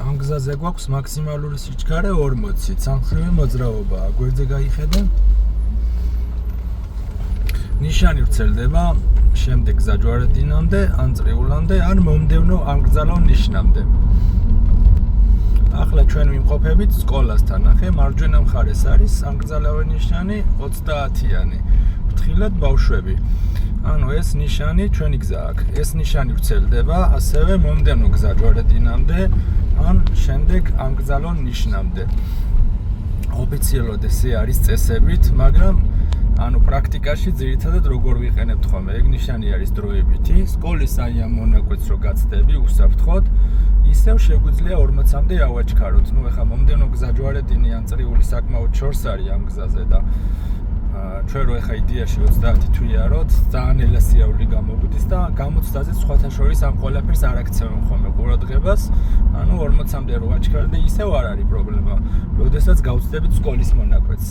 ამ გზაზე გვაქვს მაქსიმალური სიჩქარე 40, სამხრივი მოძრაობაა. გვერდზე გაიხედე. ნიშანი ვრცელდება შემდეგ გზაჯვარედინამდე, ან წრიულამდე, ან მომდევნო ამგზავნო ნიშნამდე. ახლა ჩვენ ვიმყოფებით სკოლასთან. ნახე, მარჯვენა მხარეს არის ამგზავნო ნიშანი 30-იანი. ფრთხილად ბავშვები. ანუ ეს ნიშანი ჩვენი გზა აქვს. ეს ნიშანი ვრცელდება ასევე მომდევნო გზაჯვარედინამდე, ან შემდეგ ამგზავნო ნიშნამდე. ოფიციალურად ესე არის წესებით, მაგრამ ანუ პრაქტიკაში ძირითადად როგორ ვიყენებთ ხოლმე, ეგ ნიშანი არის დროებითი, სკოლის აი ამ მონაკვეთს რო გაცდები უსაფრთხოდ, ისევ შეგვიძლია 40-მდე ავაჩქაროთ. ნუ ეხა მომდევნო გზაჯვარედინი ან წრიული საკმაოდ შორს არის ამ გზაზე და ჩვენ რო ეხა იდეაში 30 თვიაროთ, ძალიან ელასტიური გამოგვდის და გამოცდაზე სხვათა შორის ამ ყველაფერს არ აქცევენ ხოლმე ყურადღებას. ანუ 40-მდე რო ვაჩქარდე, ისევ არ არის პრობლემა. როდესაც გავწდებით სკოლის მონაკვეთს.